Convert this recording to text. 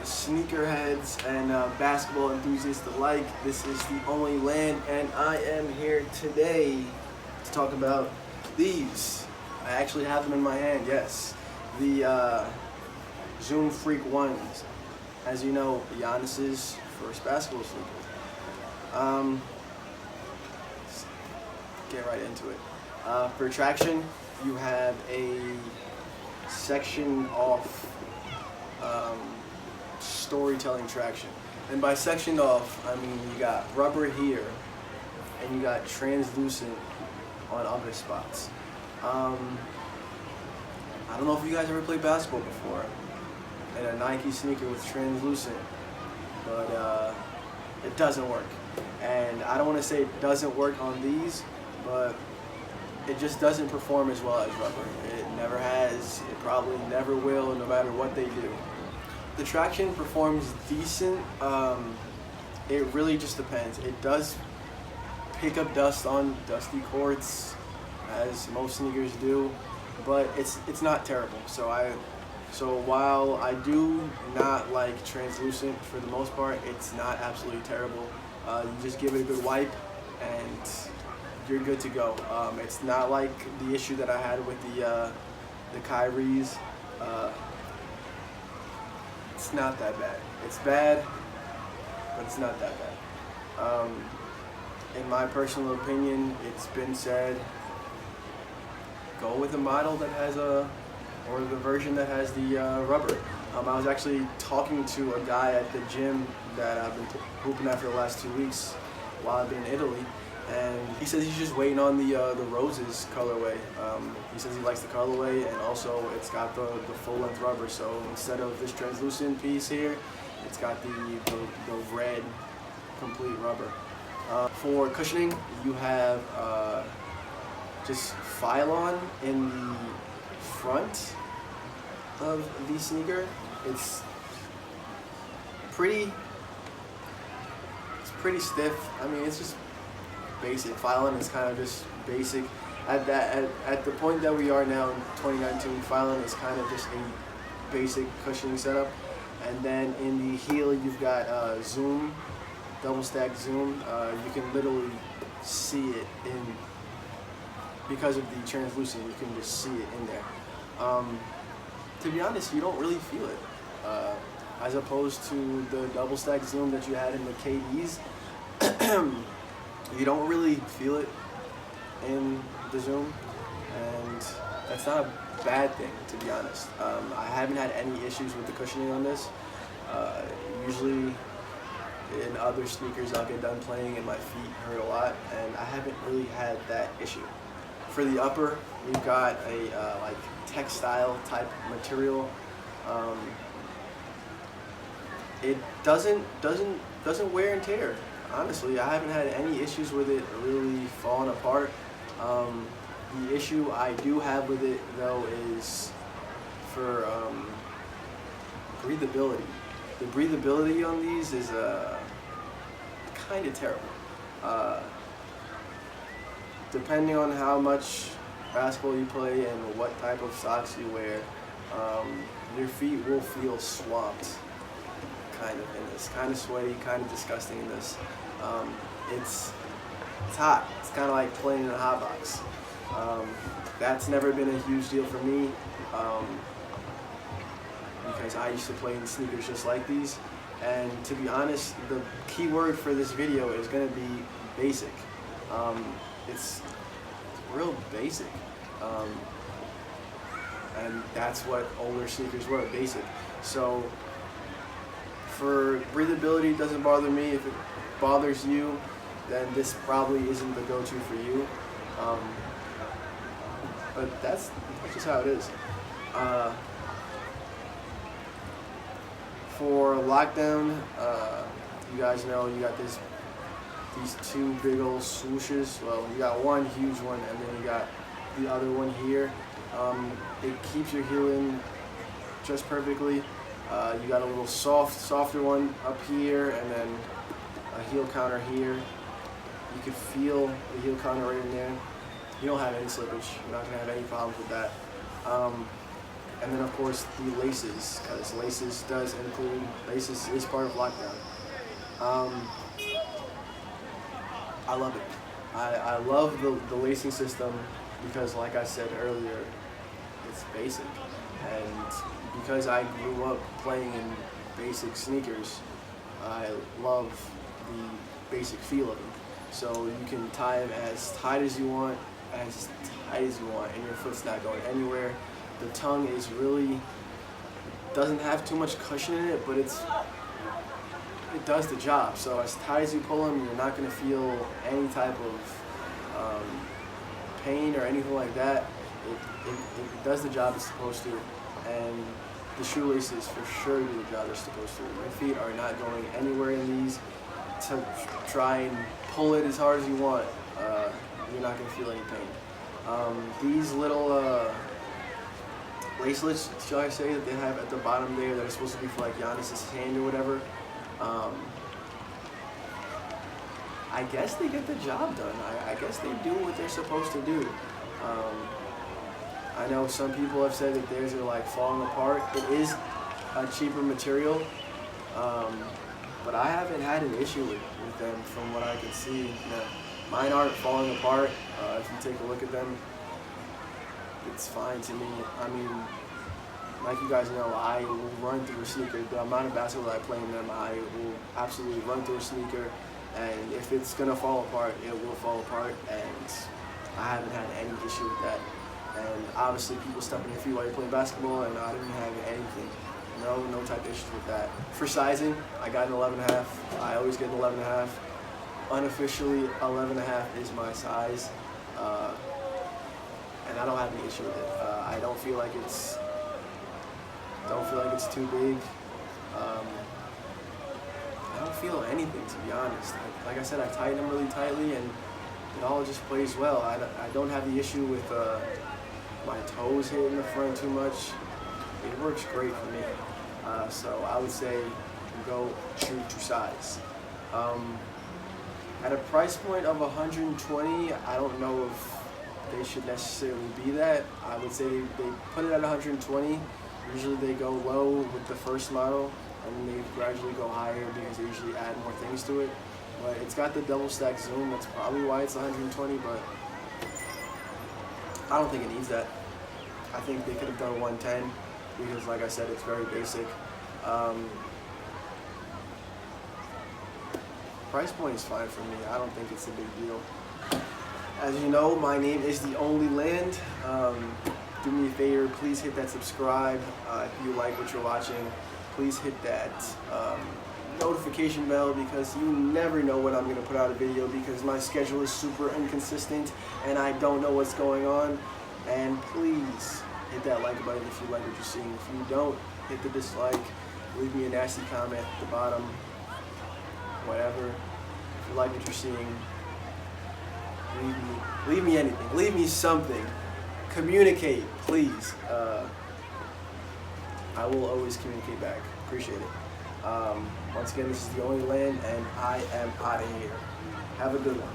Sneakerheads and basketball enthusiasts alike, this is The Only Land, and I am here today to talk about these. I actually have them in my hand, yes. The Zoom Freak ones. As you know, Giannis's first basketball sneakers. Let's get right into it. For traction, you have a section off storytelling traction. And by sectioned off, I mean you got rubber here and you got translucent on other spots. I don't know if you guys ever played basketball before and a Nike sneaker with translucent, but it doesn't work. And I don't want to say it doesn't work on these, but it just doesn't perform as well as rubber. It never has, it probably never will, no matter what they do. The traction performs decent. It really just depends. It does pick up dust on dusty courts, as most sneakers do, but it's not terrible. So while I do not like translucent for the most part, it's not absolutely terrible. You just give it a good wipe and you're good to go. It's not like the issue that I had with the Kyries. It's not that bad. It's bad, but it's not that bad. In my personal opinion, it's been said, go with the model that has or the version that has the rubber. I was actually talking to a guy at the gym that I've been hooping at for the last 2 weeks while I've been in Italy, and he says he's just waiting on the Roses colorway. He says he likes the colorway, and also it's got the full-length rubber. So instead of this translucent piece here, it's got the red complete rubber. For cushioning, you have just Phylon in the front of the sneaker. It's pretty stiff. I mean, it's just basic. Phylon is kind of just basic. At the point that we are now in 2019, Phylon is kind of just a basic cushioning setup. And then in the heel, you've got Zoom, double stack Zoom. You can literally see it because of the translucent. You can just see it in there. To be honest, you don't really feel it, as opposed to the double stack Zoom that you had in the KDs. You don't really feel it in the Zoom, and that's not a bad thing, to be honest. I haven't had any issues with the cushioning on this. Usually in other sneakers I'll get done playing and my feet hurt a lot, and I haven't really had that issue. For the upper, we've got a like textile type material. It doesn't wear and tear. Honestly, I haven't had any issues with it really falling apart. The issue I do have with it, though, is for breathability. The breathability on these is kind of terrible. Depending on how much basketball you play and what type of socks you wear, your feet will feel swamped, kind of in this, kind of sweaty, kind of disgusting in this. It's hot. It's kind of like playing in a hot box. That's never been a huge deal for me, because I used to play in sneakers just like these. And to be honest, the key word for this video is going to be basic. It's real basic. And that's what older sneakers were, basic. So for breathability, it doesn't bother me. If it bothers you, then this probably isn't the go-to for you. But that's just how it is. For lockdown, you guys know you got these two big old swooshes. Well, you got one huge one, and then you got the other one here. It keeps your heel in just perfectly. You got a little softer one up here, and then a heel counter here. You can feel the heel counter right in there. You don't have any slippage. You're not going to have any problems with that. And then of course the laces, because laces is part of lockdown. I love it. I love the lacing system because, like I said earlier, it's basic. And because I grew up playing in basic sneakers, I love the basic feel of them. So you can tie them as tight as you want, and your foot's not going anywhere. The tongue is really, doesn't have too much cushion in it, but it does the job. So as tight as you pull them, you're not going to feel any type of pain or anything like that. It does the job it's supposed to, and the shoelaces for sure do the job they're supposed to. Your feet are not going anywhere in these. To try and pull it as hard as you want, you're not going to feel any pain. These little bracelets, shall I say, that they have at the bottom there that are supposed to be for like Giannis's hand or whatever, I guess they get the job done. I guess they do what they're supposed to do. I know some people have said that theirs are like falling apart. It is a cheaper material, but I haven't had an issue with them from what I can see. You know, mine aren't falling apart. If you take a look at them, it's fine to me. I mean, like you guys know, I will run through a sneaker. The amount of basketball I play in them, I will absolutely run through a sneaker. And if it's gonna fall apart, it will fall apart. And I haven't had any issue with that. And obviously, people step on your feet while you're playing basketball, and I didn't have anything. No type of issues with that. For sizing, I got an 11.5. I always get an 11.5. Unofficially, 11.5 is my size, and I don't have any issue with it. I don't feel like it's too big. I don't feel anything, to be honest. Like I said, I tighten them really tightly, and it all just plays well. I don't have the issue with my toes hitting the front too much. It works great for me. So I would say go true to size. At a price point of 120, I don't know if they should necessarily be that. I would say they put it at 120. Usually they go low with the first model, and then they gradually go higher because they usually add more things to it. But it's got the double stack zoom. That's probably why it's 120, but I don't think it needs that. I think they could have done 110 because, like I said, it's very basic. Price point is fine for me. I don't think it's a big deal. As you know, my name is The Only Land. Do me a favor, please hit that subscribe. If you like what you're watching, please hit that notification bell, because you never know when I'm going to put out a video, because my schedule is super inconsistent and I don't know what's going on. And please hit that like button if you like what you're seeing. If you don't, hit the dislike. Leave me a nasty comment at the bottom. Whatever. If you like what you're seeing, leave me anything. Leave me something. Communicate, please. I will always communicate back. Appreciate it. Once again, this is The Only Land, and I am out of here. Have a good one.